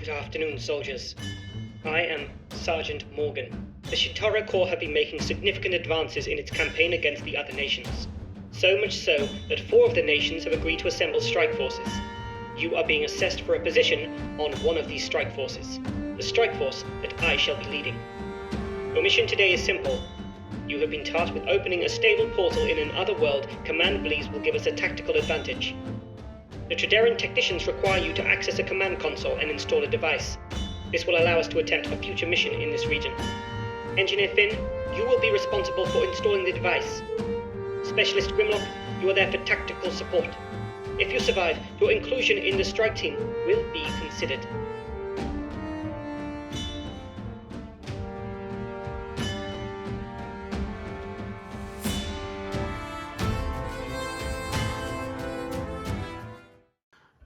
Good afternoon, soldiers. I am Sergeant Morgan. The Shitara Corps have been making significant advances in its campaign against the other nations. So much so that 4 of the nations have agreed to assemble strike forces. You are being assessed for a position on one of these strike forces, the strike force that I shall be leading. Your mission today is simple. You have been tasked with opening a stable portal in an other world command believes will give us a tactical advantage. The Trederran technicians require you to access a command console and install a device. This will allow us to attempt a future mission in this region. Engineer Finn, you will be responsible for installing the device. Specialist Grimlock, you are there for tactical support. If you survive, your inclusion in the strike team will be considered.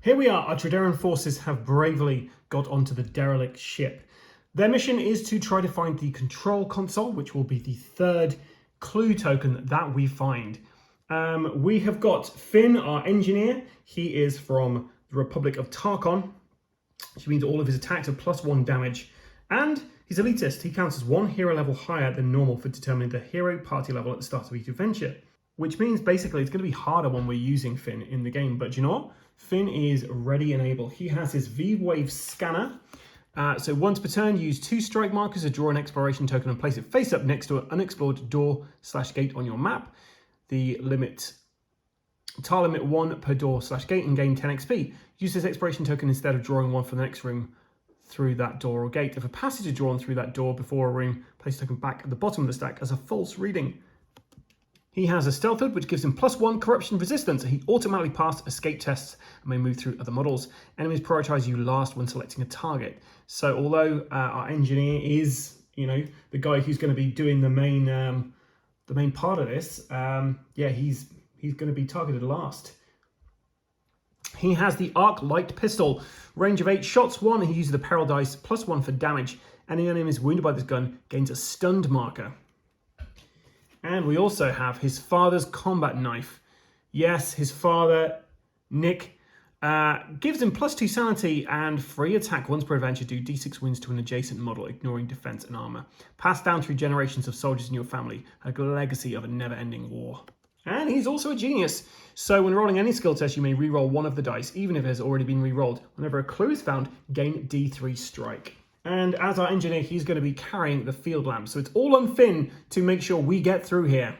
Here we are, our Trederran forces have bravely got onto the Derelict Ship. Their mission is to try to find the control console, which will be the 3rd clue token that we find. We have got Finn, our engineer. He is from the Republic of Tarkon, which means all of his attacks are +1 damage. And he's elitist. He counts as 1 hero level higher than normal for determining the hero party level at the start of each adventure. Which means basically it's going to be harder when we're using Finn in the game. But you know what? Finn is ready and able. He has his V-Wave scanner. So once per turn, use 2 strike markers to draw an exploration token and place it face up next to an unexplored door/gate on your map. The tile limit 1 per door/gate and gain 10 XP. Use this exploration token instead of drawing one from the next room through that door or gate. If a passage is drawn through that door before a room, place the token back at the bottom of the stack as a false reading. He has a stealth hood, which gives him +1 corruption resistance. He automatically passed escape tests and may move through other models. Enemies prioritize you last when selecting a target. So although our engineer is, the guy who's going to be doing the main part of this, he's going to be targeted last. He has the Arc Light Pistol, range of 8 shots. 1. He uses the peril dice +1 for damage. Any enemy is wounded by this gun gains a stunned marker. And we also have his father's combat knife. Yes, his father, Nick, gives him +2 sanity and free attack once per adventure. Do D6 wounds to an adjacent model, ignoring defense and armor. Passed down through generations of soldiers in your family, a legacy of a never-ending war. And he's also a genius. So when rolling any skill test, you may re-roll one of the dice, even if it has already been re-rolled. Whenever a clue is found, gain D3 strike. And as our engineer, he's going to be carrying the field lamp. So it's all on Finn to make sure we get through here.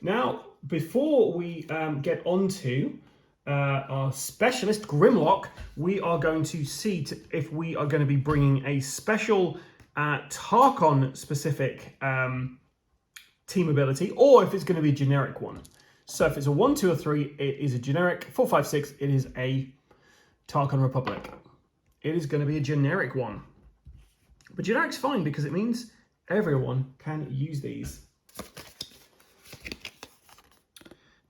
Now, before we get on to our specialist, Grimlock, we are going to see if we are going to be bringing a special Tarkon-specific team ability, or if it's going to be a generic one. So if it's a 1, 2, or 3, it is a generic. 4, 5, 6, it is a Tarkon Republic. It is going to be a generic one. But generic's fine because it means everyone can use these.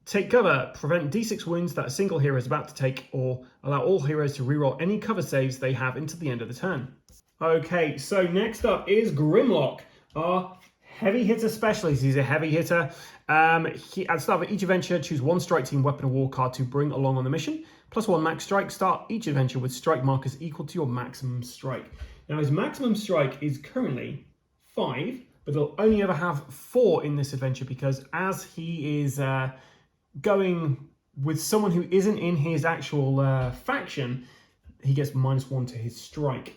Take cover. Prevent D6 wounds that a single hero is about to take, or allow all heroes to reroll any cover saves they have until the end of the turn. Okay, so next up is Grimlock, our heavy hitter specialist. He's a heavy hitter. At the start of each adventure, choose 1 strike team weapon or war card to bring along on the mission. +1 max strike. Start each adventure with strike markers equal to your maximum strike. Now his maximum strike is currently 5, but he'll only ever have 4 in this adventure because as he is going with someone who isn't in his actual faction, he gets -1 to his strike.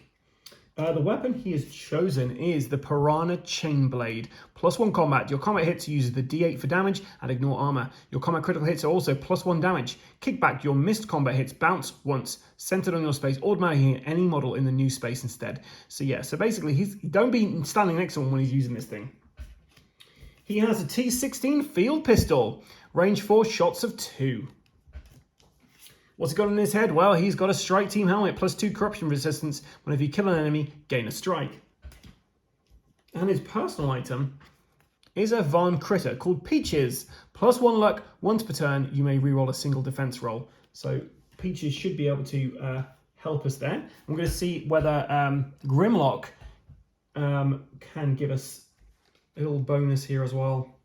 The weapon he has chosen is the Piranha Chainblade. +1 combat. Your combat hits uses the D8 for damage and ignore armor. Your combat critical hits are also +1 damage. Kickback. Your missed combat hits bounce once, centered on your space, automatically hit any model in the new space instead. So yeah, so basically don't be standing next to him when he's using this thing. He has a T16 field pistol. Range 4, shots of 2. What's he got on his head? Well, he's got a strike team helmet, +2 corruption resistance. Whenever you kill an enemy, gain a strike. And his personal item is a Von Critter called Peaches. +1 luck. Once per turn, you may reroll a single defense roll. So Peaches should be able to help us there. I'm going to see whether Grimlock can give us a little bonus here as well.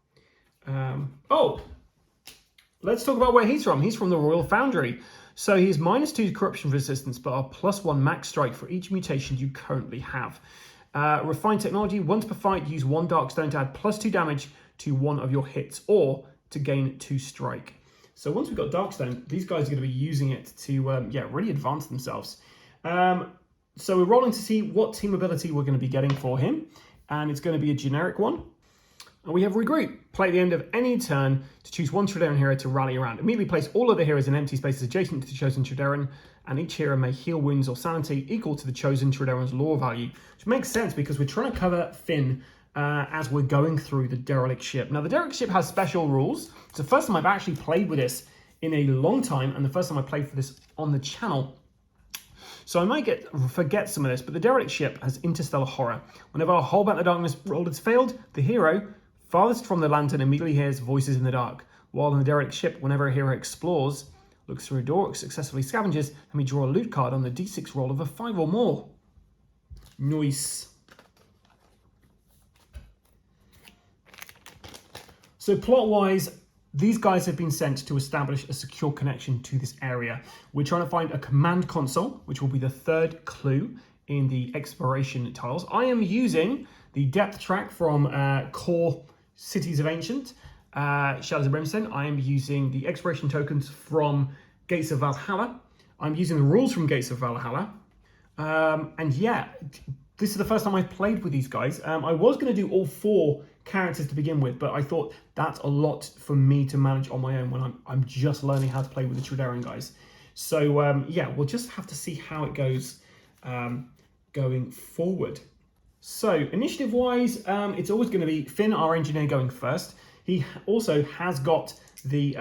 Let's talk about where he's from. He's from the Royal Foundry. So he is -2 corruption resistance, but a +1 max strike for each mutation you currently have. Refined technology, once per fight, use 1 Darkstone to add +2 damage to one of your hits, or to gain 2 strike. So once we've got Darkstone, these guys are going to be using it to, really advance themselves. So we're rolling to see what team ability we're going to be getting for him, and it's going to be a generic one. And we have Regroup. Play at the end of any turn to choose one Trederran hero to rally around. Immediately place all other heroes in empty spaces adjacent to the chosen Trederran, and each hero may heal wounds or sanity equal to the chosen Trederran's lore value. Which makes sense because we're trying to cover Finn as we're going through the Derelict Ship. Now, the Derelict Ship has special rules. It's the first time I've actually played with this in a long time, and the first time I played for this on the channel. So I might forget some of this, but the Derelict Ship has interstellar horror. Whenever a Hold Back the Darkness roll has failed, the hero farthest from the lantern immediately hears voices in the dark. While in the Derelict Ship, whenever a hero explores, looks through a door, successfully scavenges, and we draw a loot card on the d6 roll of a 5 or more. Nice. So plot-wise, these guys have been sent to establish a secure connection to this area. We're trying to find a command console, which will be the 3rd clue in the exploration tiles. I am using the depth track from Core Cities of Ancient, Shadows of Brimstone. I am using the exploration tokens from Gates of Valhalla. I'm using the rules from Gates of Valhalla. And yeah, this is the first time I've played with these guys. I was going to do all 4 characters to begin with, but I thought that's a lot for me to manage on my own when I'm just learning how to play with the Trederran guys. So yeah, we'll just have to see how it goes going forward. So initiative-wise, it's always going to be Finn, our engineer, going first. He also has got the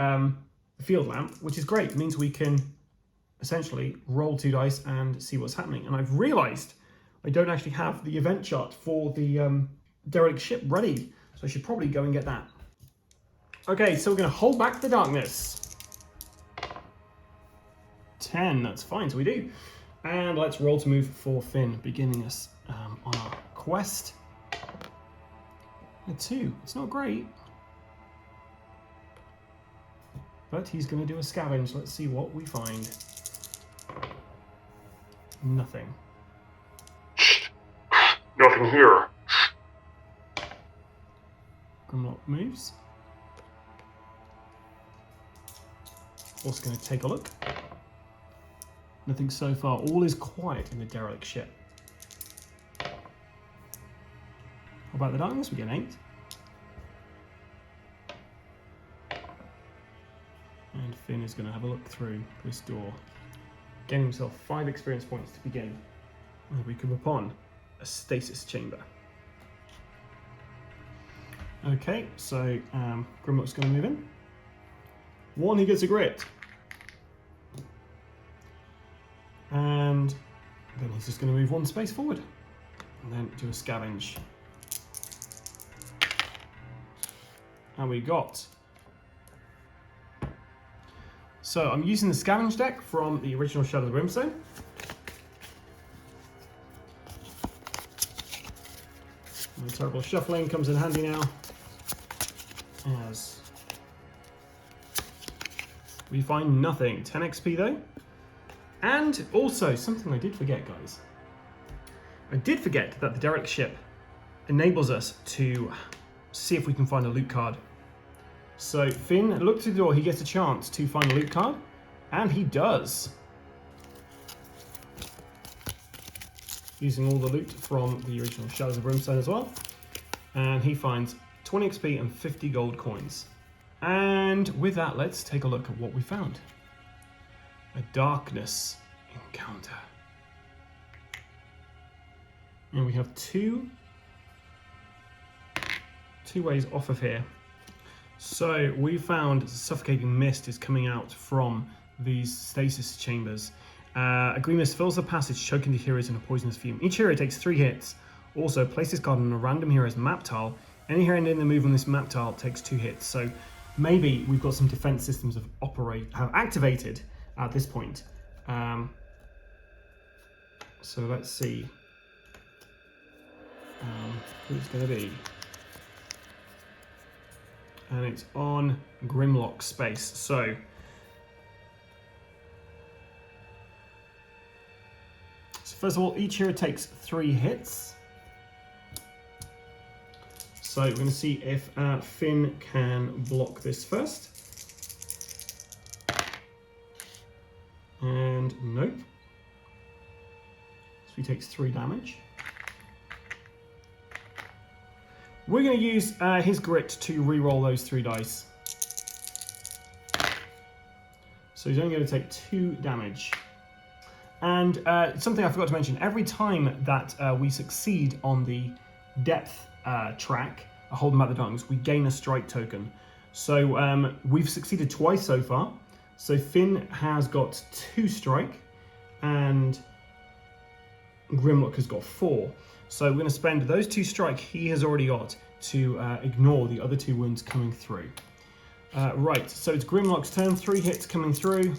field lamp, which is great. It means we can essentially roll 2 dice and see what's happening. And I've realised I don't actually have the event chart for the Derelict Ship ready, so I should probably go and get that. Okay, so we're going to hold back the darkness. 10, that's fine, so we do. And let's roll to move for Finn, beginning us on our quest. A 2, it's not great. But he's going to do a scavenge. Let's see what we find. Nothing. Nothing here. Grimlock moves. Also going to take a look. Nothing so far. All is quiet in the Derelict Ship. How about the darkness? We get an 8. And Finn is going to have a look through this door, getting himself 5 experience points to begin. And we come upon a stasis chamber. Okay, so Grimlock's going to move in. 1, he gets a grit. And then he's just going to move 1 space forward. And then do a scavenge. And we got... So I'm using the scavenge deck from the original Shadows of Brimstone. And terrible shuffling comes in handy now, as we find nothing. 10 XP though. And also, something I did forget, guys. I did forget that the Derelict Ship enables us to see if we can find a loot card. So Finn looks through the door, he gets a chance to find a loot card, and he does. Using all the loot from the original Shadows of Brimstone as well. And he finds 20 XP and 50 gold coins. And with that, let's take a look at what we found. A darkness encounter. And we have two ways off of here. So we found suffocating mist is coming out from these stasis chambers. A green mist fills the passage, choking the heroes in a poisonous fume. Each hero takes 3 hits. Also, place this card on a random hero's map tile. Any hero in the move on this map tile takes 2 hits. So maybe we've got some defense systems have activated at this point. So let's see who it's going to be. And it's on Grimlock space. So So first of all, each hero takes 3 hits. So we're going to see if Finn can block this first. And nope. So he takes 3 damage. We're going to use his grit to re-roll those 3 dice. So he's only going to take 2 damage. And something I forgot to mention, every time that we succeed on the depth track, holding back the darkness, we gain a strike token. So we've succeeded twice so far. So Finn has got 2 strike, and Grimlock has got 4. So we're going to spend those 2 strike he has already got to ignore the other 2 wounds coming through. Right, so it's Grimlock's turn. 3 hits coming through.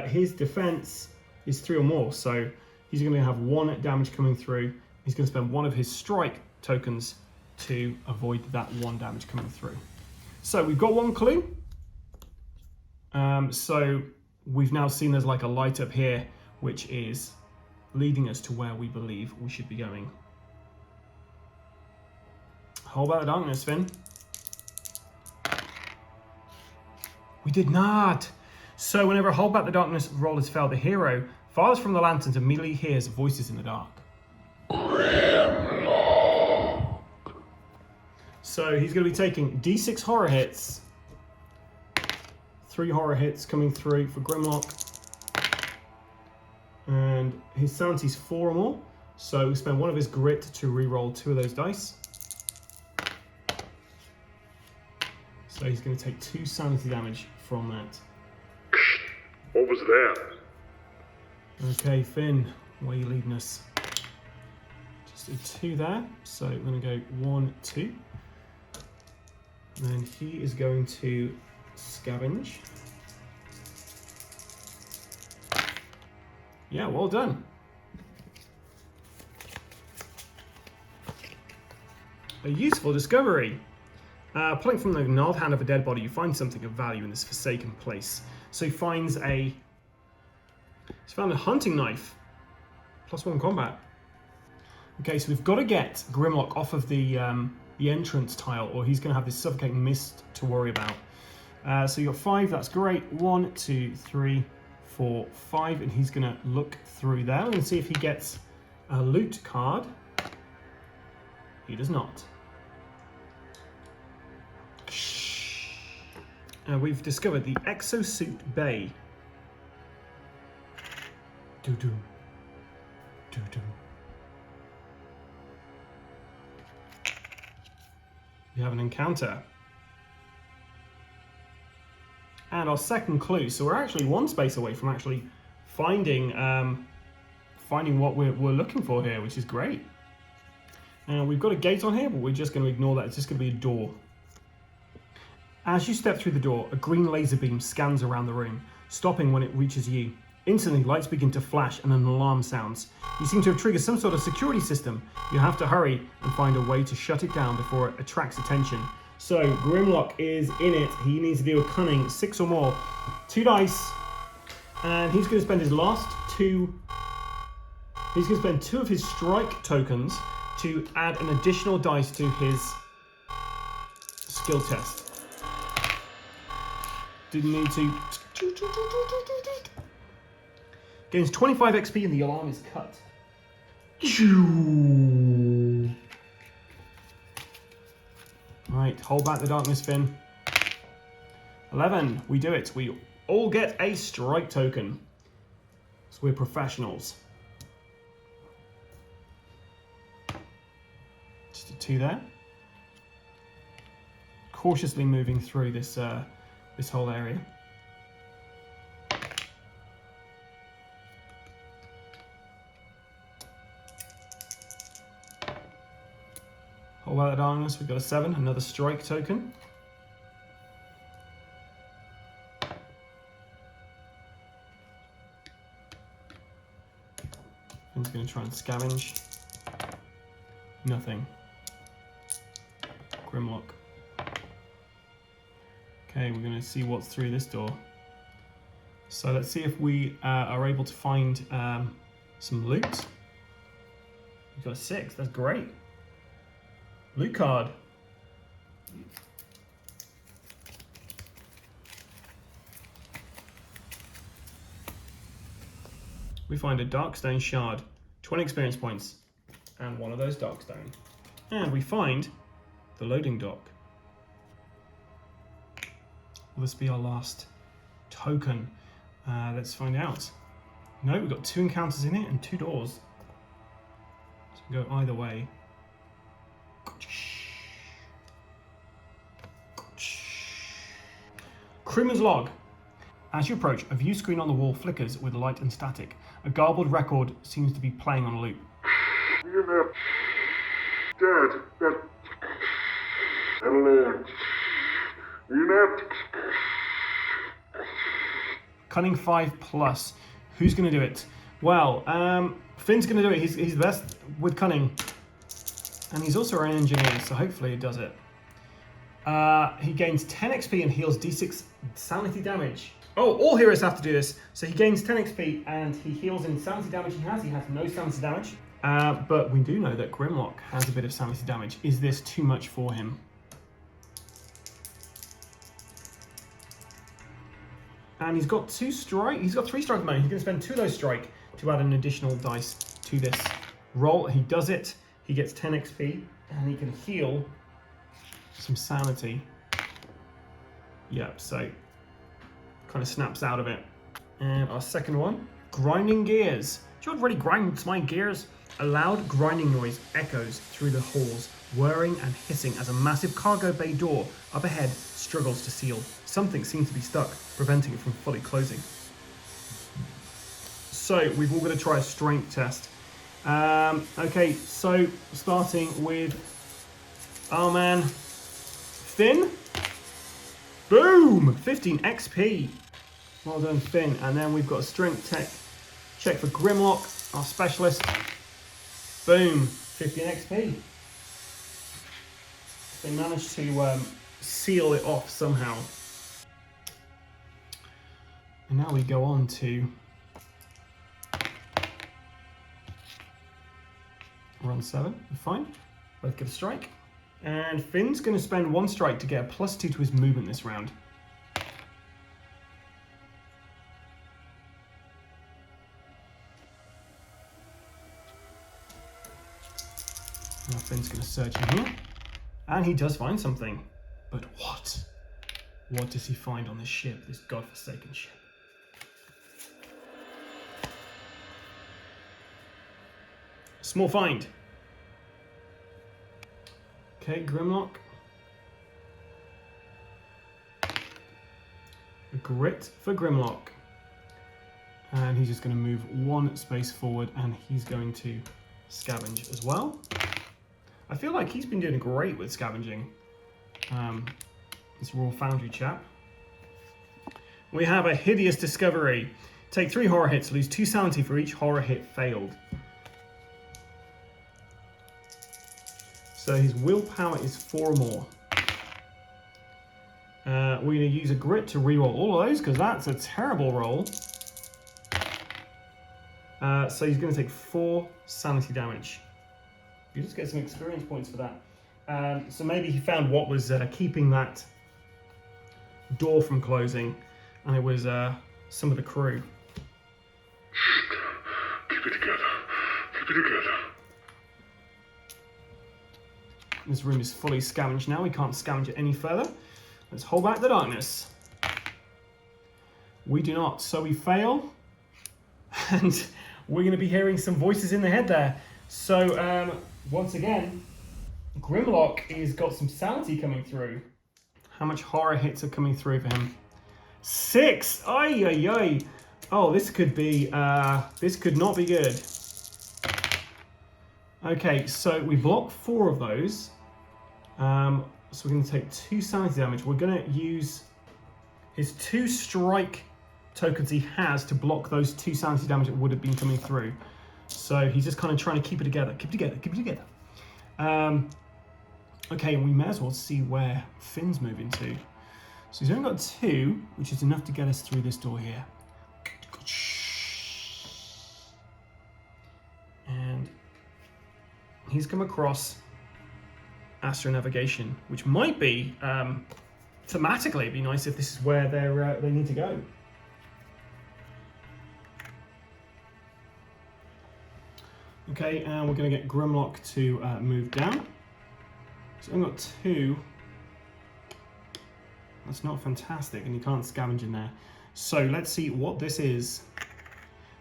His defense is 3 or more, so he's going to have 1 damage coming through. He's going to spend 1 of his strike tokens to avoid that 1 damage coming through. So we've got 1 clue. So we've now seen there's like a light up here, which is leading us to where we believe we should be going. Hold back the darkness, Finn. We did not. So whenever a hold back the darkness roll is failed, the hero farthest from the lanterns immediately hears voices in the dark. Grimlock. So he's going to be taking D6 horror hits. 3 horror hits coming through for Grimlock. And his sanity's 4 or more. So we spend 1 of his grit to re-roll 2 of those dice. So he's going to take 2 sanity damage from that. What was that? Okay, Finn, where are you leading us? Just a 2 there. So we're going to go 1, 2. And then he is going to scavenge. Yeah, well done. A useful discovery. Pulling from the gnarled hand of a dead body, you find something of value in this forsaken place. So he finds he's found a hunting knife. +1 combat. Okay, so we've got to get Grimlock off of the entrance tile, or he's going to have this suffocating mist to worry about. So you got 5, that's great. 1, 2, 3, 4, 5, and he's going to look through there and see if he gets a loot card. He does not. We've discovered the Exosuit Bay. Doo-doo. Doo-doo. We have an encounter. And our second clue. So we're actually 1 space away from actually finding what we're looking for here, which is great. We've got a gate on here, but we're just going to ignore that. It's just going to be a door. As you step through the door, a green laser beam scans around the room, stopping when it reaches you. Instantly, lights begin to flash and an alarm sounds. You seem to have triggered some sort of security system. You have to hurry and find a way to shut it down before it attracts attention. So, Grimlock is in it. He needs to do a cunning, 6 or more. 2 dice. And he's going to spend his last 2... He's going to spend 2 of his strike tokens to add an additional dice to his skill test. Didn't need to. Gains 25 XP and the alarm is cut. Right, hold back the darkness, Finn. 11, we do it. We all get a strike token. So we're professionals. Just a 2 there. Cautiously moving through this this whole area. Hold out the darkness, we've got a 7, another strike token. Finn's going to try and scavenge. Nothing. Grimlock. Okay, we're going to see what's through this door. So let's see if we are able to find Some loot. We've got a 6, that's great. Loot card. We find a Darkstone shard, 20 experience points, and one of those Darkstone. And we find the loading dock. Will this be our last token? Let's find out. No, we've got 2 encounters in it and 2 doors. So we can go either way. Crewman's log. As you approach, a view screen on the wall flickers with light and static. A garbled record seems to be playing on a loop. You're not dead. Hello. You're not. Cunning 5+. Who's going to do it? Well, Finn's going to do it. He's the best with cunning. And he's also an engineer, so hopefully he does it. He gains 10 XP and heals D6 sanity damage. Oh, all heroes have to do this. So he gains 10 XP and he heals in sanity damage he has. He has no sanity damage. But we do know that Grimlock has a bit of sanity damage. Is this too much for him? And he's got 2 strike. He's got 3 strike at the moment. He's going to spend 2 of those strike to add an additional dice to this roll. He does it. He gets 10 XP and he can heal some sanity. Yep, so kind of snaps out of it. And our second one, grinding gears. Do you know what really grinds my gears? A loud grinding noise echoes through the halls, whirring and hissing as a massive cargo bay door up ahead struggles to seal. Something seems to be stuck, preventing it from fully closing. So we've all got to try a strength test. Okay, so starting with our man Finn. Boom! 15 XP. Well done, Finn. And then we've got a strength check for Grimlock, our specialist. Boom! 15 XP. They managed to seal it off somehow. And now we go on to run 7. Fine. Both get a strike. And Finn's going to spend 1 strike to get a +2 to his movement this round. Now Finn's going to search in here. And he does find something. But what? What does he find on this ship, this godforsaken ship? Small find. Okay, Grimlock. A grit for Grimlock. And he's just going to move 1 space forward and he's going to scavenge as well. I feel like he's been doing great with scavenging. This Raw Foundry chap. We have a hideous discovery. Take 3 horror hits, lose 2 sanity for each horror hit failed. So his willpower is 4 or more. We're going to use a grit to reroll all of those because that's a terrible roll. So he's going to take 4 sanity damage. You just get some experience points for that. So maybe he found what was keeping that door from closing, and it was some of the crew. Keep it together. Keep it together. This room is fully scavenged now. We can't scavenge it any further. Let's hold back the darkness. We do not. So we fail. And we're going to be hearing some voices in the head there. So once again, Grimlock has got some sanity coming through. How much horror hits are coming through for him? 6! Ay, ay, ay. Oh, this could be, this could not be good. Okay, so we block 4 of those. So we're going to take 2 sanity damage. We're going to use his 2 strike tokens he has to block those 2 sanity damage that would have been coming through. So he's just kind of trying to keep it together, keep it together, keep it together. Okay, we may as well see where Finn's moving to. So he's only got 2, which is enough to get us through this door here. he's come across astronavigation, which might be, thematically, it'd be nice if this is where they need to go. Okay, and we're going to get Grimlock to move down. So I've got 2. That's not fantastic, and you can't scavenge in there. So let's see what this is.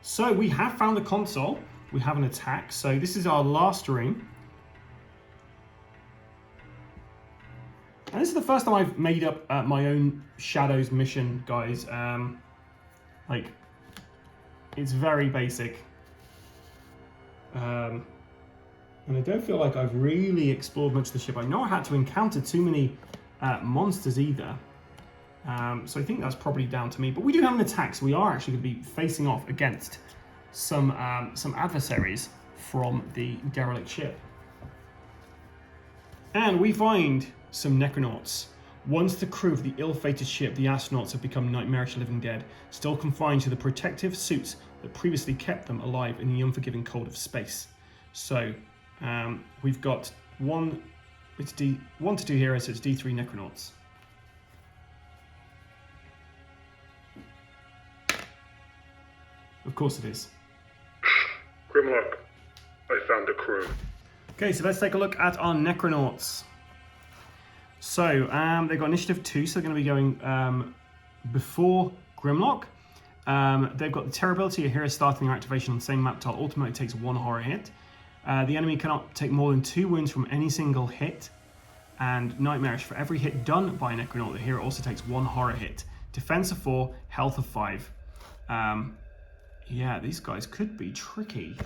So we have found the console. We have an attack. So this is our last ring. And this is the first time I've made up my own Shadows mission, guys. Like, it's very basic. And I don't feel like I've really explored much of the ship. I know I had to encounter too many monsters either. So I think that's probably down to me. But we do have an attack, so we are actually going to be facing off against some adversaries from the Derelict Ship. And we find some Necronauts. Once the crew of the ill-fated ship, the astronauts have become nightmarish living dead, still confined to the protective suits that previously kept them alive in the unforgiving cold of space. So we've got 1 to 2 heroes, so it's D3 Necronauts. Of course it is. Grimlock, I found the crew. Okay, so let's take a look at our Necronauts. So they've got initiative 2, so they're going to be going before Grimlock. They've got the terror ability. A hero starting their activation on the same map tile automatically takes 1 horror hit. The enemy cannot take more than 2 wounds from any single hit. And Nightmarish, for every hit done by a Necronaut, the hero also takes 1 horror hit. Defense of 4, health of 5. Yeah, these guys could be tricky.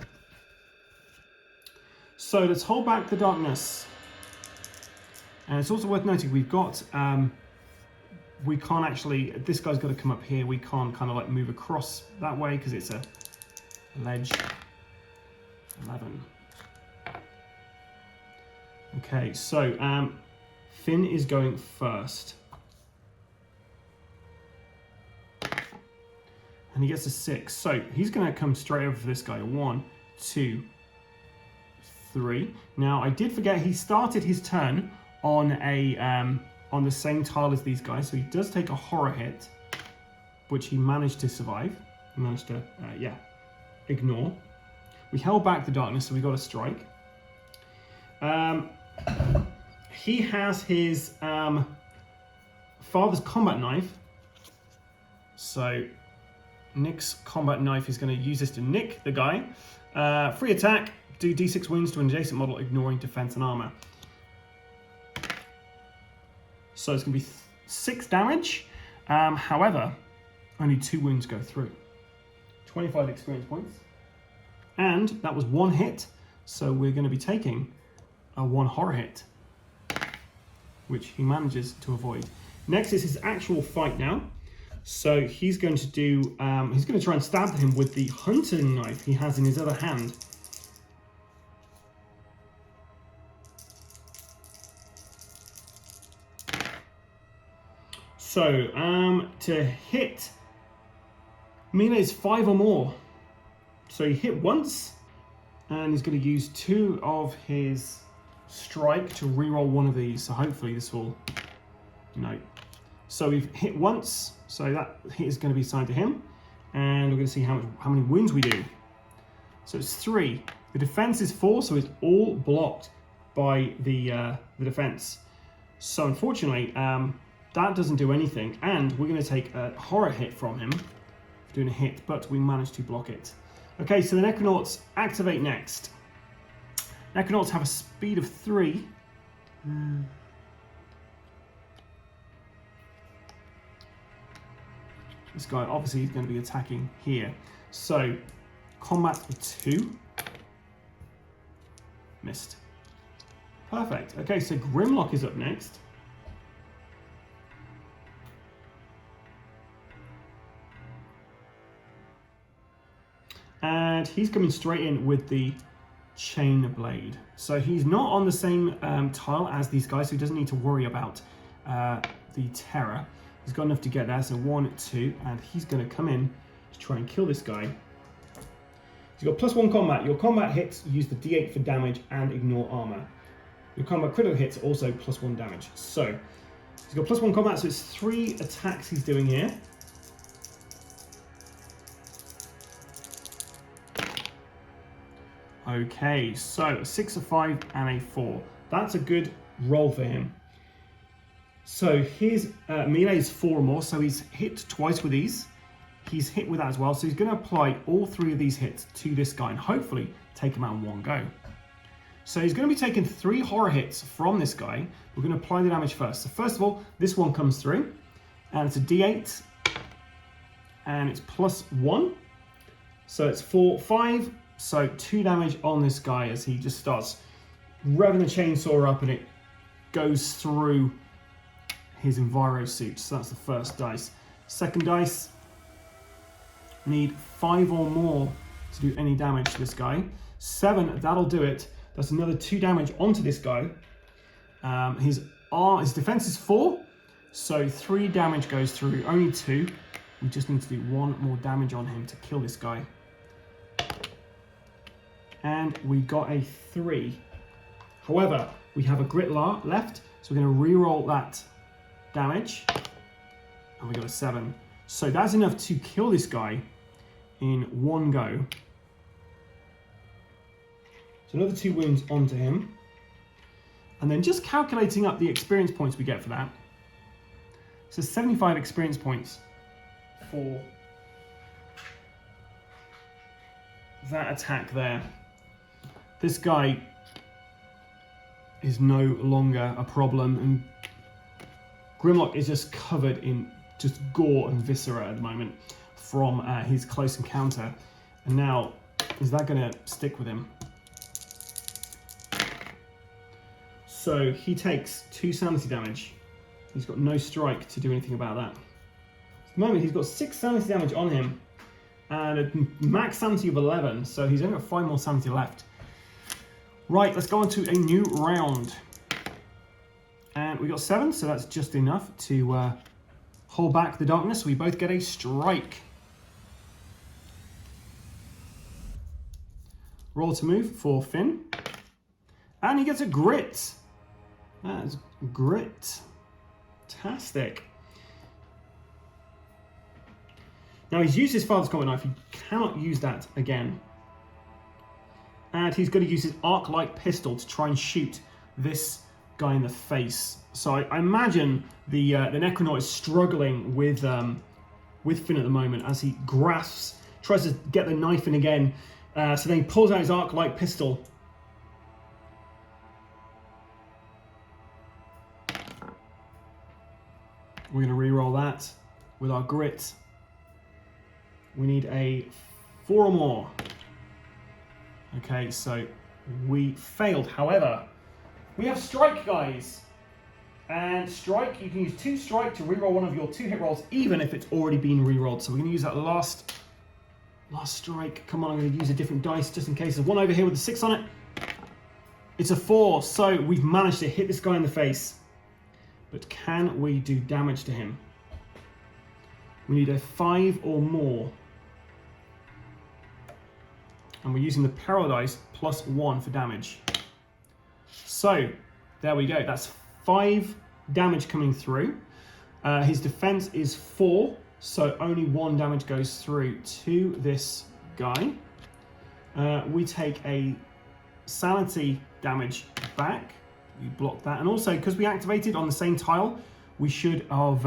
So let's hold back the darkness. And it's also worth noting we've got, we can't actually, this guy's got to come up here. We can't kind of like move across that way because it's a ledge. 11. Okay, so Finn is going first. And he gets a 6. So he's going to come straight over for this guy. 1, 2, 3. Now I did forget he started his turn on the same tile as these guys, so he does take a horror hit, which he managed to survive. He managed to, ignore. We held back the darkness, so we got a strike. He has his father's combat knife, so Nick's combat knife is going to use this to nick the guy. Free attack, do d6 wounds to an adjacent model, ignoring defense and armor. So it's going to be 6 damage. However, only 2 wounds go through. 25 experience points. And that was 1 hit. So we're going to be taking a 1 horror hit, which he manages to avoid. Next is his actual fight now. So he's going to do, he's going to try and stab him with the hunting knife he has in his other hand. So, to hit, melee is 5 or more. So he hit once, and he's going to use 2 of his strike to reroll 1 of these. So hopefully this will, no. So we've hit once, so that hit is going to be assigned to him, and we're going to see how many wounds we do. So it's 3. The defense is 4, so it's all blocked by the defense. So unfortunately, that doesn't do anything, and we're going to take a horror hit from him for doing a hit, but we managed to block it. Okay, so the Necronauts activate next. Necronauts have a speed of 3. This guy obviously is going to be attacking here. So, combat for 2. Missed. Perfect. Okay, so Grimlock is up next. And he's coming straight in with the chain blade. So he's not on the same tile as these guys, so he doesn't need to worry about the terror. He's got enough to get there, so 1, 2, and he's going to come in to try and kill this guy. you've got +1 combat. Your combat hits use the D8 for damage and ignore armor. Your combat critical hits also +1 damage. So he's got +1 combat, so it's 3 attacks he's doing here. Okay, so a 6, a 5, and a 4. That's a good roll for him. So his melee is 4 or more, so he's hit twice with these. He's hit with that as well, so he's going to apply all 3 of these hits to this guy and hopefully take him out in one go. So he's going to be taking 3 horror hits from this guy. We're going to apply the damage first. So first of all, this one comes through, and it's a D8, and it's +1. So it's 4, 5, so 2 damage on this guy as he just starts revving the chainsaw up and it goes through his enviro suit. So that's the first dice. Second dice, need 5 or more to do any damage to this guy. 7, that'll do it. That's another 2 damage onto this guy. His defense is 4, so 3 damage goes through, only 2. We just need to do 1 more damage on him to kill this guy. And we got a 3. However, we have a grit left, so we're going to re-roll that damage. And we got a 7. So that's enough to kill this guy in one go. So another 2 wounds onto him. And then just calculating up the experience points we get for that. So 75 experience points for that attack there. This guy is no longer a problem, and Grimlock is just covered in just gore and viscera at the moment from his close encounter. And now, is that going to stick with him? So he takes 2 sanity damage. He's got no strike to do anything about that. At the moment, he's got 6 sanity damage on him and a max sanity of 11, so he's only got 5 more sanity left. Right, let's go on to a new round. And we got 7, so that's just enough to hold back the darkness. We both get a strike. Roll to move for Finn. And he gets a grit. That is grit. Fantastic. Now he's used his father's combat knife. He cannot use that again. And he's going to use his arc-light pistol to try and shoot this guy in the face. So I imagine the Necronaut is struggling with Finn at the moment as he grasps, tries to get the knife in again. So then he pulls out his arc-light pistol. We're going to re-roll that with our grit. We need a 4 or more. Okay, so we failed. However, we have strike, guys. And strike, you can use 2 strike to reroll one of your 2 hit rolls, even if it's already been rerolled. So we're going to use that last strike. Come on, I'm going to use a different dice just in case. There's one over here with a 6 on it. It's a 4, so we've managed to hit this guy in the face. But can we do damage to him? We need a 5 or more. And we're using the peril dice +1 for damage. So, there we go. That's 5 damage coming through. His defense is 4, so only 1 damage goes through to this guy. We take a sanity damage back. We block that. And also, because we activated on the same tile, we should have...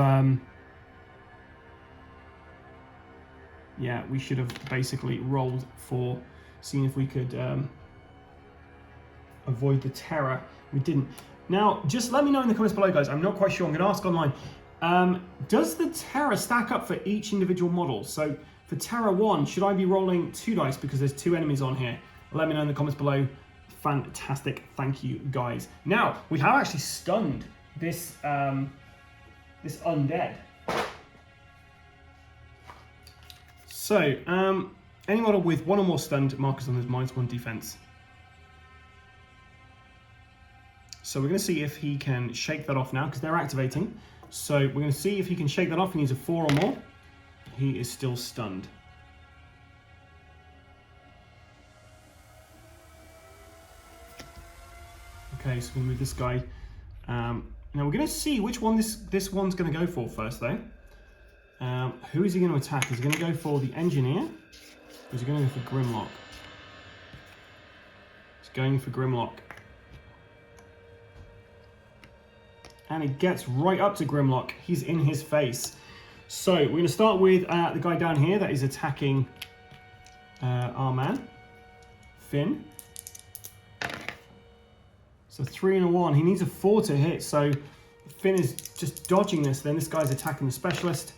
we should have basically rolled for seeing if we could avoid the terror. We didn't. Now, just let me know in the comments below, guys. I'm not quite sure. I'm going to ask online. Does the terror stack up for each individual model? So for Terror 1, should I be rolling 2 dice because there's 2 enemies on here? Let me know in the comments below. Fantastic. Thank you, guys. Now, we have actually stunned this, this undead. So, any model with 1 or more stunned markers on his -1 defense. So we're going to see if he can shake that off now, because they're activating. So we're going to see if he can shake that off. He needs a 4 or more. He is still stunned. Okay, so we move this guy. Now we're going to see which one this one's going to go for first, though. Who is he going to attack? Is he going to go for the engineer? Or is he going to go for Grimlock? He's going for Grimlock. And he gets right up to Grimlock. He's in his face. So we're going to start with the guy down here that is attacking our man, Finn. So 3 and a 1. He needs a 4 to hit. So Finn is just dodging this. Then this guy's attacking the specialist.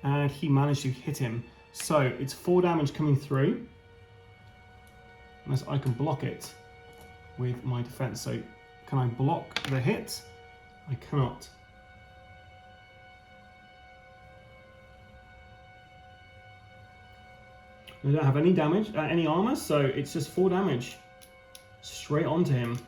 And he managed to hit him. So it's 4 damage coming through. Unless I can block it with my defense. So can I block the hit? I cannot. I don't have any damage, any armor, so it's just 4 damage straight onto him.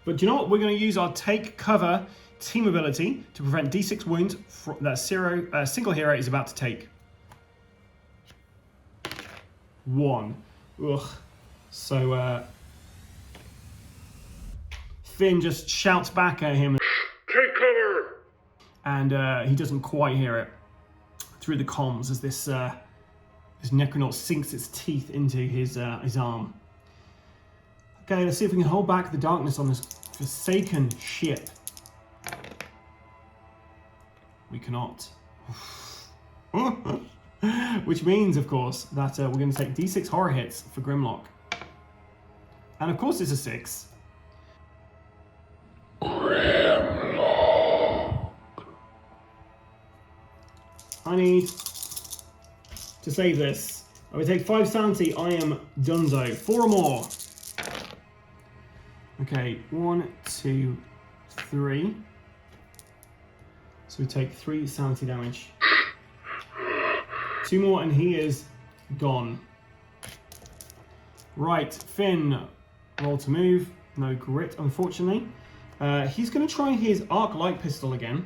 But do you know what? We're going to use our take cover team ability to prevent D6 wounds that single hero is about to take. 1. Ugh. So Finn just shouts back at him. Take cover! And he doesn't quite hear it through the comms as this Necronaut sinks its teeth into his arm. Okay, let's see if we can hold back the darkness on this forsaken ship. We cannot. Which means, of course, that we're going to take D6 horror hits for Grimlock. And of course it's a 6. Grimlock. I need to save this. I will take 5 sanity. I am donezo. 4 or more. Okay, 1, 2, 3. So we take 3 sanity damage. 2 more and he is gone. Right, Finn, roll to move. No grit, unfortunately. He's going to try his arc light pistol again.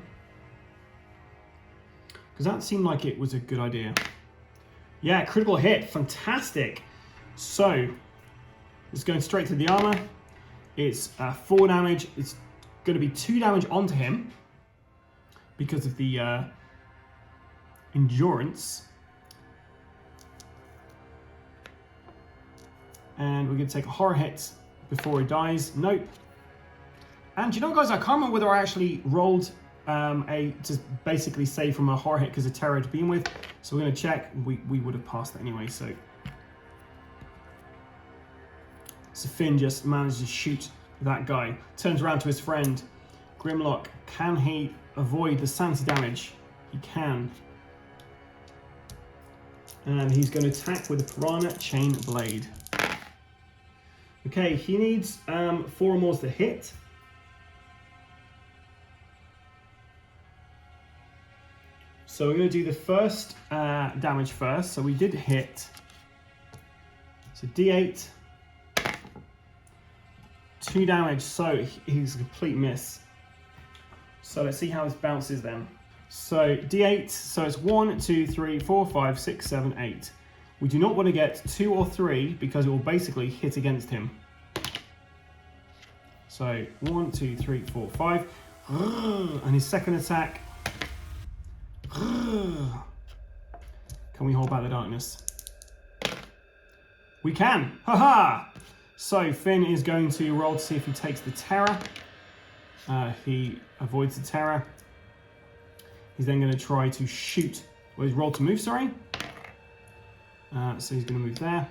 Because that seemed like it was a good idea. Yeah, critical hit. Fantastic. So, it's going straight to the armor. It's 4 damage. It's going to be 2 damage onto him because of the endurance. And we're going to take a horror hit before he dies. Nope. And you know, guys, I can't remember whether I actually rolled to basically save from a horror hit because of terror to begin with. So we're going to check. We would have passed that anyway. So Finn just managed to shoot that guy. Turns around to his friend. Grimlock, can he avoid the sanity damage? He can. And he's going to attack with a Piranha Chain Blade. Okay, he needs 4 or more to hit. So we're going to do the first damage first. So we did hit. So D8. 2 damage, so he's a complete miss. So let's see how this bounces then. So D8, so it's 1, 2, 3, 4, 5, 6, 7, 8. We do not want to get 2 or 3 because it will basically hit against him. So 1, 2, 3, 4, 5. And his second attack. Can we hold back the darkness? We can! Haha! So Finn is going to roll to see if he takes the terror. He avoids the terror. He's then going to try to shoot. Well, he's rolled to move, sorry. So he's going to move there.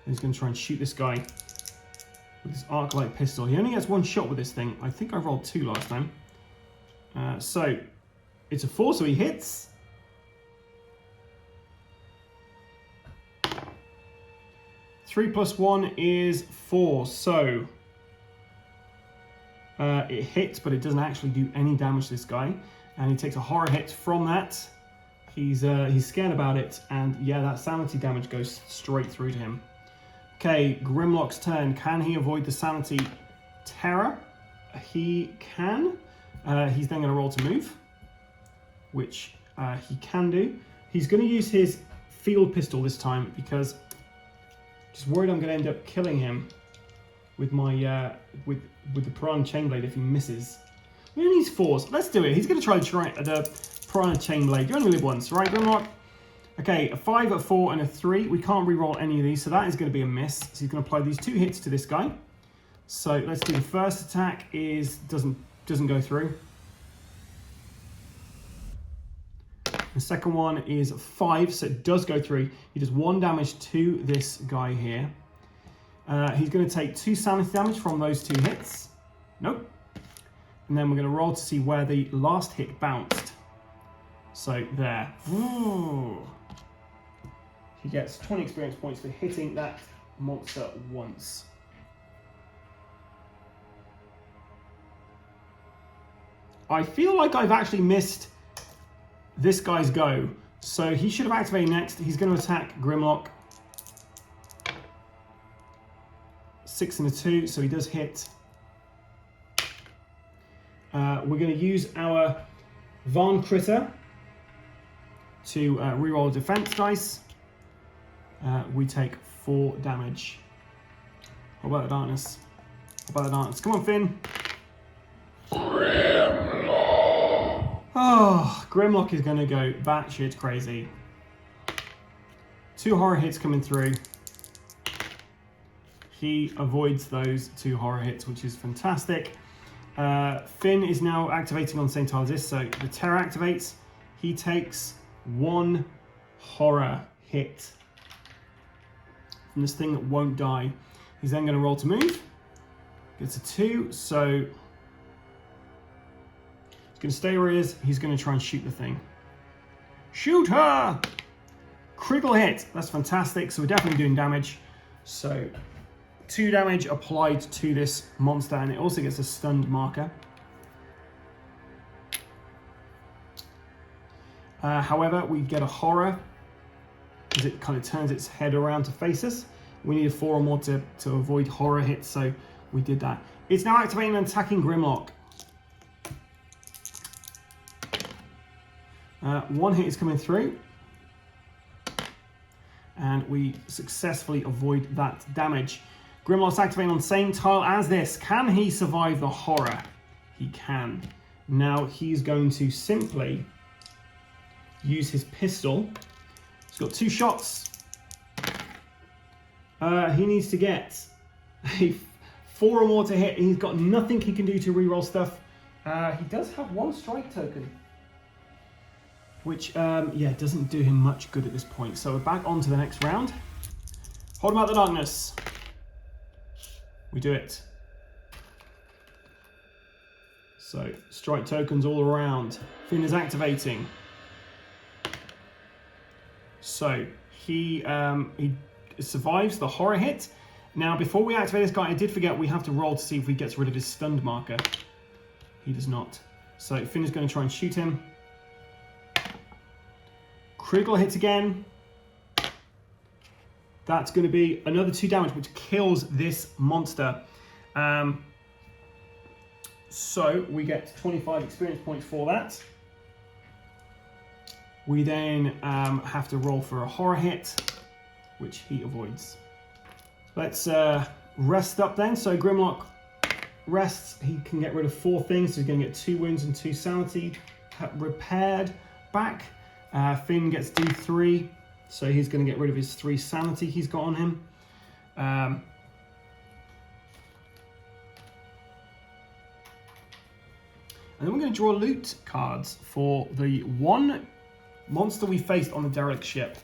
He's going to try and shoot this guy with his arc light pistol. He only gets 1 shot with this thing. I think I rolled 2 last time. So it's a 4, so he hits. Three plus 1 is 4, so it hits, but it doesn't actually do any damage to this guy. And he takes a horror hit from that. He's scared about it, and yeah, that sanity damage goes straight through to him. Okay, Grimlock's turn. Can he avoid the sanity terror? He can. He's then going to roll to move, which he can do. He's going to use his field pistol this time because just worried I'm going to end up killing him with my with the Piranha Chainblade if he misses. He only needs 4s. Let's do it. He's going to try the Piranha Chainblade. You only live once, right, Grimlock? Okay, a 5, a 4, and a 3. We can't re-roll any of these, so that is going to be a miss. So he's going to apply these 2 hits to this guy. So let's do the first attack. Doesn't go through. The second one is 5, so it does go through. He does 1 damage to this guy here. He's going to take 2 sanity damage from those 2 hits. Nope. And then we're going to roll to see where the last hit bounced. So there. Ooh. He gets 20 experience points for hitting that monster once. I feel like I've actually missed this guy's go. So he should have activated next. He's going to attack Grimlock. 6 and a 2, so he does hit. We're going to use our Varn Critter to reroll a defense dice. We take 4 damage. How about the darkness? How about the darkness? Come on, Finn. Grimlock. Oh, Grimlock is going to go batshit crazy. 2 horror hits coming through. He avoids those 2 horror hits, which is fantastic. Finn is now activating on the same tile as this, so the terror activates. He takes 1 horror hit from this thing that won't die. He's then going to roll to move. Gets a 2, so he's going to stay where he is. He's going to try and shoot the thing. Shoot her! Critical hit. That's fantastic. So we're definitely doing damage. So 2 damage applied to this monster, and it also gets a stunned marker. However, we get a horror as it kind of turns its head around to face us. We needed 4 or more to avoid horror hits, so we did that. It's now activating and attacking Grimlock. 1 hit is coming through, and we successfully avoid that damage. Grimlock's activating on the same tile as this. Can he survive the horror? He can. Now he's going to simply use his pistol. He's got 2 shots. He needs to get a 4 or more to hit. He's got nothing he can do to reroll stuff. He does have 1 strike token, which yeah, doesn't do him much good at this point. So we're back on to the next round. Hold him out the darkness. We do it. So strike tokens all around. Finn is activating. So he survives the horror hit. Now, before we activate this guy, I did forget we have to roll to see if he gets rid of his stunned marker. He does not. So Finn is going to try and shoot him. Critical hits again. That's going to be another 2 damage, which kills this monster. So we get 25 experience points for that. We then have to roll for a horror hit, which he avoids. Let's rest up then. So Grimlock rests. He can get rid of 4 things. So he's going to get 2 wounds and 2 sanity repaired back. Finn gets D3. So he's going to get rid of his 3 sanity he's got on him. And then we're going to draw loot cards for the 1 monster we faced on the Derelict Ship.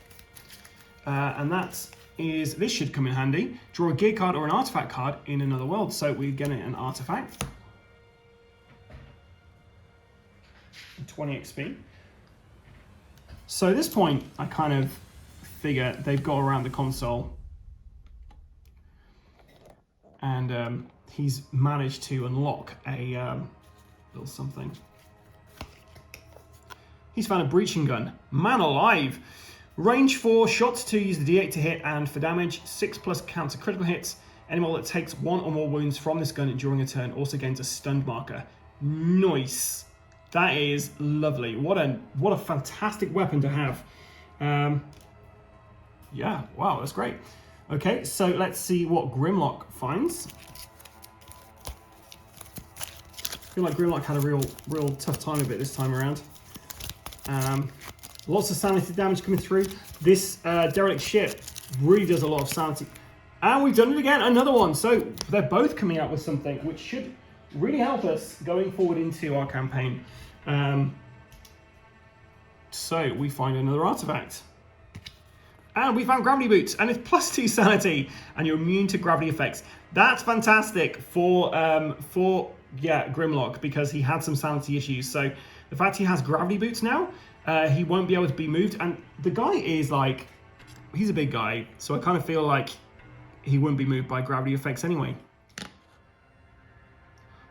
And that is, this should come in handy. Draw a gear card or an artifact card in another world. So we're getting an artifact. 20 XP. So at this point, I kind of figure they've got around the console. And he's managed to unlock a little something. He's found a breaching gun. Man alive! Range 4, shots 2, use the D8 to hit, and for damage, 6+ counter critical hits. Any model that takes 1 or more wounds from this gun during a turn also gains a stunned marker. Nice. That is lovely. What a fantastic weapon to have. Yeah, wow, that's great. Okay, so let's see what Grimlock finds. I feel like Grimlock had a real tough time of it this time around. Lots of sanity damage coming through. This Derelict Ship really does a lot of sanity. And we've done it again, another one. So they're both coming out with something which should really help us going forward into our campaign. So we find another artifact. And we found gravity boots, and it's +2 sanity, and you're immune to gravity effects. That's fantastic for Grimlock, because he had some sanity issues. So the fact he has gravity boots now, he won't be able to be moved. And the guy is like, he's a big guy, so I kind of feel like he wouldn't be moved by gravity effects anyway.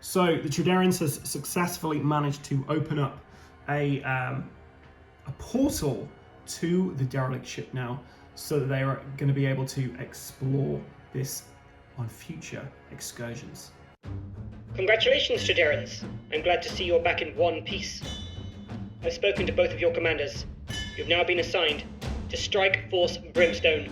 So the Trederrans has successfully managed to open up a portal to the Derelict Ship now, so that they are going to be able to explore this on future excursions. Congratulations, Trederrans. I'm glad to see you're back in one piece. I've spoken to both of your commanders. You've now been assigned to Strike Force Brimstone,